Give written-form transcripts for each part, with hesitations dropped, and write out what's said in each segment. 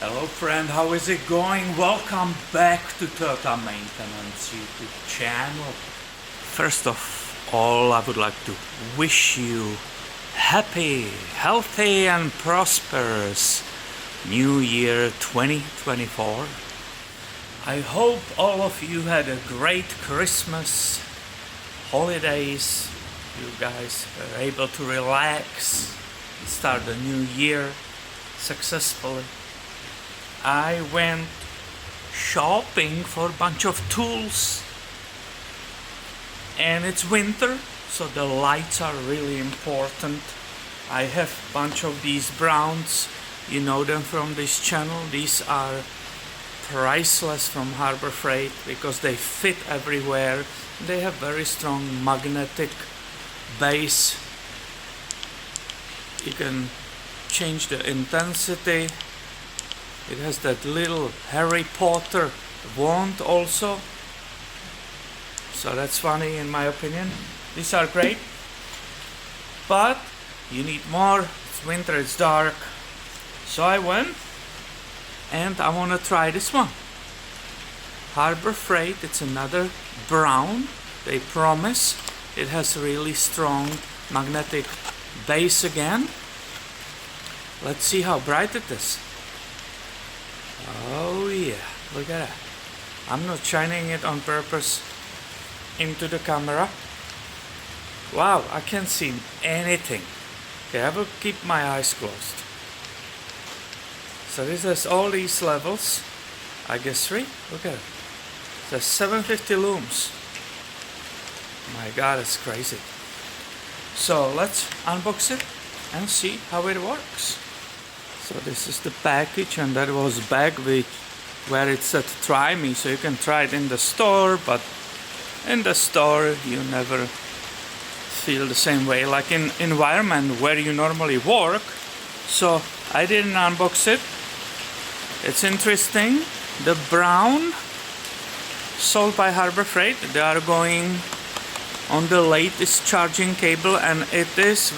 Hello friend, how is it going? Welcome back to Total Maintenance YouTube channel. First of all, I would like to wish you happy, healthy and prosperous New Year 2024. I hope all of you had a great Christmas, holidays, you guys were able to relax, start the new year successfully. I went shopping for a bunch of tools, and it's winter, so the lights are really important. I have a bunch of these browns, you know them from this channel. These are priceless from Harbor Freight because they fit everywhere. They have very strong magnetic base. You can change the intensity. It has that little Harry Potter wand also. So that's funny in my opinion. These are great. But you need more. It's winter, it's dark. So I went and I want to try this one. Harbor Freight, it's another brown. They promise it has a really strong magnetic base again. Let's see how bright it is. Oh yeah, look at that. I'm not shining it on purpose into the camera. Wow, I can't see anything. Okay, I will keep my eyes closed. So this has all these levels. I guess 3. Look at it. There's 750 looms. My god, it's crazy. So let's unbox it and see how it works. So this is the package, and that was bag where it said try me, so you can try it in the store, but in the store you never feel the same way like in environment where you normally work. So I didn't unbox it. It's interesting. The brown sold by Harbor Freight, they are going on the latest charging cable, and it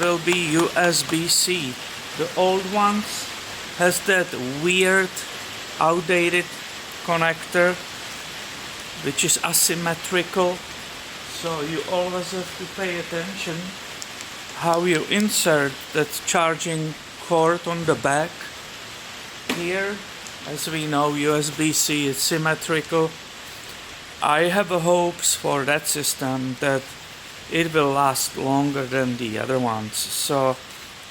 will be USB-C. The old ones has that weird outdated connector which is asymmetrical, so you always have to pay attention how you insert that charging cord on the back. Here, as we know, USB-C is symmetrical. I have hopes for that system that it will last longer than the other ones, so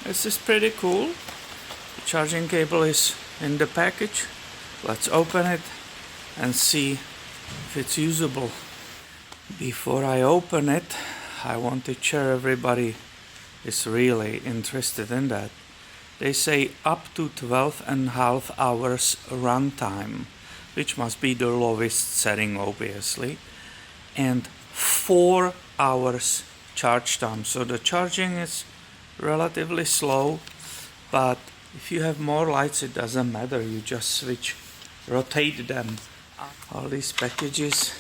this is pretty cool. The charging cable is in the package. Let's open it and see if it's usable. Before I open it, I want to share everybody is really interested in that. They say up to 12.5 hours runtime, which must be the lowest setting obviously, and 4 hours charge time. So the charging is relatively slow, but if you have more lights, it doesn't matter. You just rotate them. All these packages,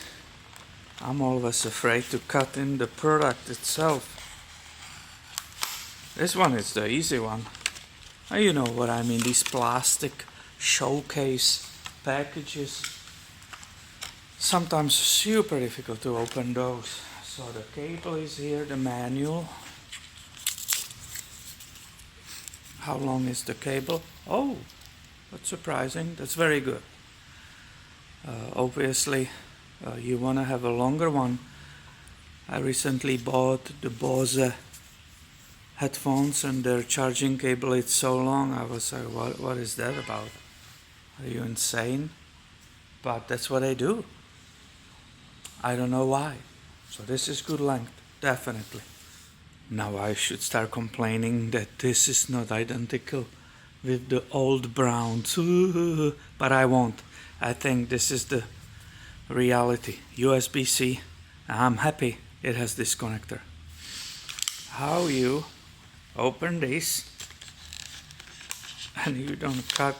I'm always afraid to cut in the product itself. This one is the easy one. You know what I mean, these plastic showcase packages. Sometimes super difficult to open those. So the cable is here, the manual. How long is the cable? Oh, that's surprising. That's very good. Obviously, you want to have a longer one. I recently bought the Bose headphones, and their charging cable is so long. I was like, what is that about? Are you insane? But that's what I do. I don't know why. So this is good length, definitely. Now I should start complaining that this is not identical with the old browns, but I won't. I think this is the reality. USB-C. I'm happy it has this connector. How you open this and you don't cut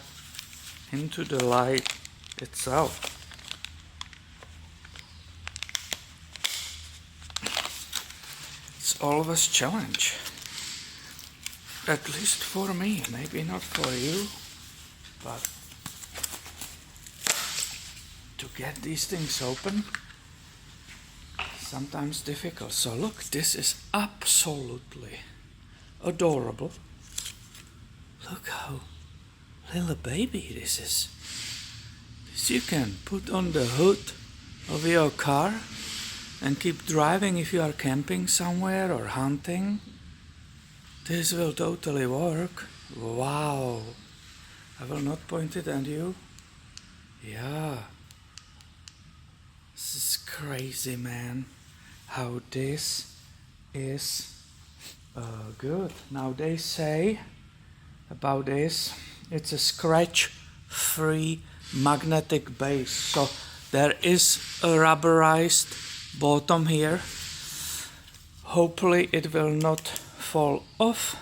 into the light itself. Always challenge, at least for me, maybe not for you, but to get these things open, sometimes difficult. So look, this is absolutely adorable. Look how little baby this is. This you can put on the hood of your car and keep driving if you are camping somewhere or hunting. This will totally work. Wow. I will not point it at you. Yeah. This is crazy, man. How this is good. Now they say about this, it's a scratch-free magnetic base. So there is a rubberized bottom here. Hopefully it will not fall off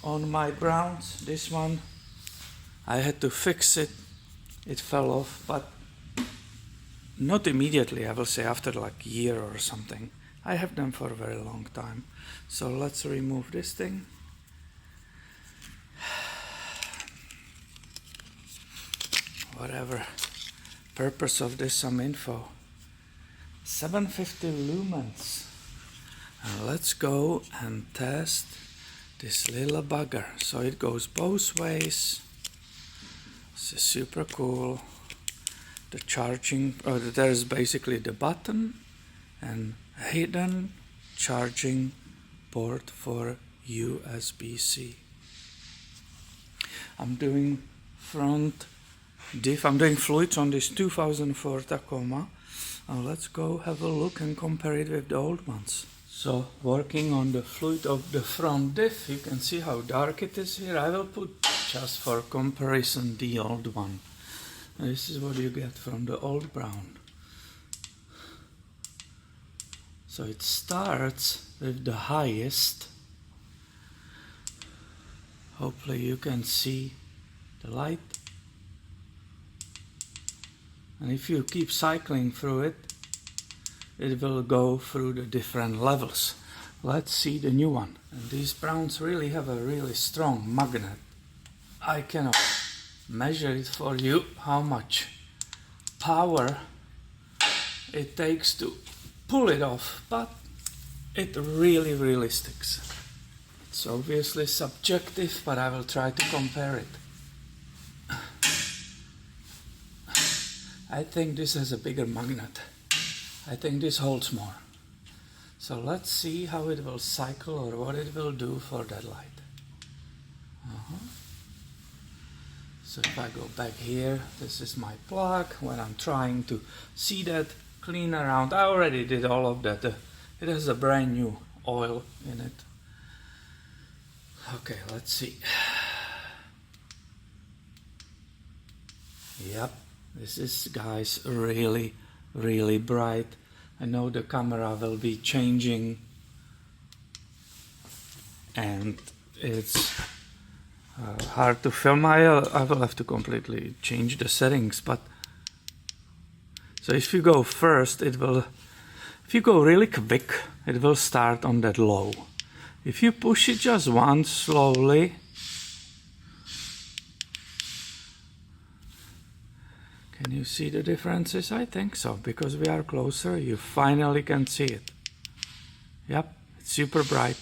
on my Browns. This one, I had to fix it. It fell off, but not immediately, I will say after like a year or something. I have them for a very long time. So let's remove this thing. Whatever purpose of this, some info. 750 lumens. And let's go and test this little bugger. So it goes both ways. This is super cool. The charging, there's basically the button and a hidden charging port for USB-C. I'm doing front diff, I'm doing fluids on this 2004 Tacoma. Let's go have a look and compare it with the old ones. So working on the fluid of the front diff, you can see how dark it is here. I will put just for comparison the old one. This is what you get from the old Brown. So it starts with the highest. Hopefully you can see the light. And if you keep cycling through it, it will go through the different levels. Let's see the new one. And these Browns really have a really strong magnet. I cannot measure it for you how much power it takes to pull it off, but it really sticks. It's obviously subjective, but I will try to compare it. I think this has a bigger magnet. I think this holds more. So let's see how it will cycle or what it will do for that light. So if I go back here, this is my plug. When I'm trying to see that, clean around, I already did all of that. It has a brand new oil in it. Okay, let's see. Yep, this is, guys, really bright. I know the camera will be changing and it's hard to film. I will have to completely change the settings, but so if you go first, it will, if you go really quick, it will start on that low. If you push it just once slowly, can you see the differences? I think so, because we are closer, you finally can see it. Yep, it's super bright.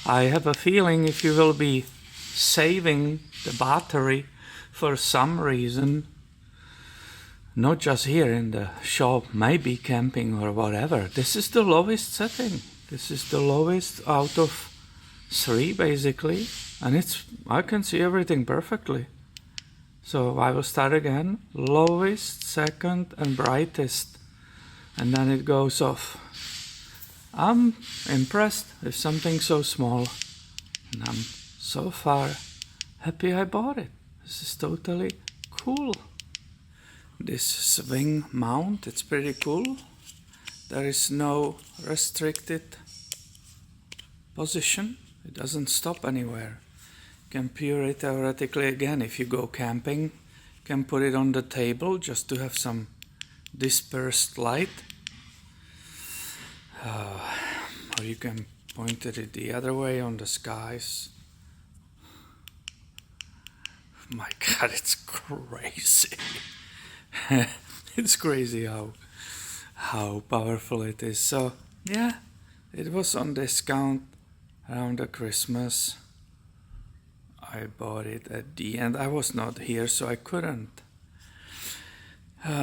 I have a feeling if you will be saving the battery for some reason, not just here in the shop, maybe camping or whatever, this is the lowest setting. This is the lowest out of 3 basically, and it's, I can see everything perfectly. So I will start again, lowest, second and brightest, and then it goes off. I'm impressed with something so small, and I'm so far happy I bought it. This is totally cool. This swing mount, it's pretty cool. There is no restricted position. It doesn't stop anywhere. You can pure it theoretically again if you go camping. You can put it on the table just to have some dispersed light. Or you can point it the other way on the skies. My God, it's crazy. It's crazy how powerful it is. So yeah, it was on discount around the Christmas. I bought it at the end. I was not here, so I couldn't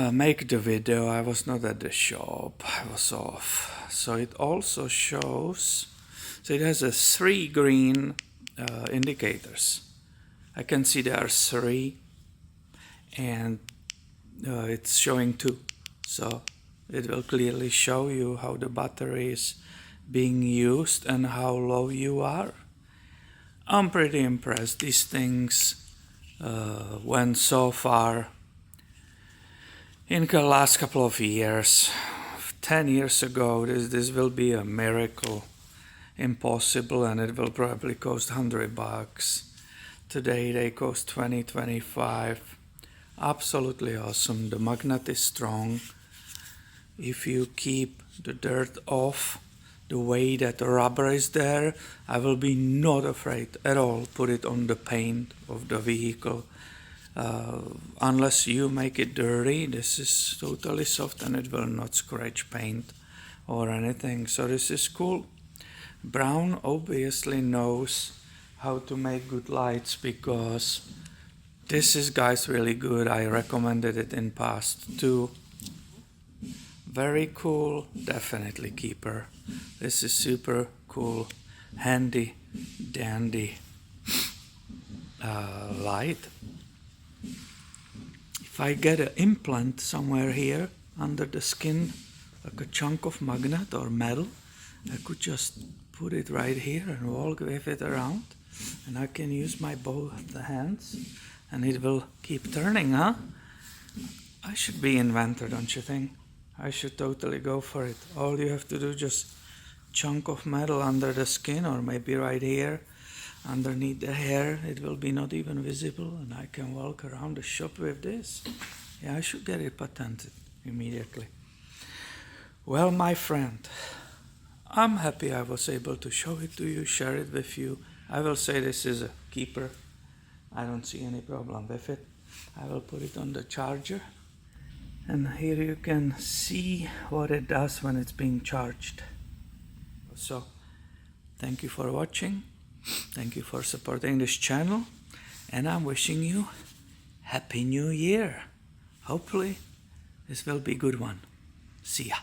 make the video. I was not at the shop. I was off. So it also shows, so it has a 3 green indicators. I can see there are 3, and it's showing 2. So it will clearly show you how the battery is being used and how low you are. I'm pretty impressed. These things went so far in the last couple of years. 10 years ago, this will be a miracle, impossible, and it will probably cost $100. Today they cost 20, 25. Absolutely awesome. The magnet is strong. If you keep the dirt off the way that the rubber is there, I will be not afraid at all put it on the paint of the vehicle. Unless you make it dirty, this is totally soft and it will not scratch paint or anything. So this is cool. Brown obviously knows how to make good lights, because this is, guys, really good. I recommended it in past too. Very cool, definitely keeper. This is super cool, handy dandy light. If I get an implant somewhere here under the skin, like a chunk of magnet or metal, I could just put it right here and walk with it around, and I can use my both hands and it will keep turning, huh? I should be inventor, don't you think? I should totally go for it. All you have to do, just chunk of metal under the skin, or maybe right here underneath the hair. It will be not even visible, and I can walk around the shop with this. Yeah, I should get it patented immediately. Well, my friend, I'm happy I was able to show it to you, share it with you. I will say this is a keeper. I don't see any problem with it. I will put it on the charger. And here you can see what it does when it's being charged. So, thank you for watching. Thank you for supporting this channel. And I'm wishing you Happy New Year. Hopefully, this will be a good one. See ya.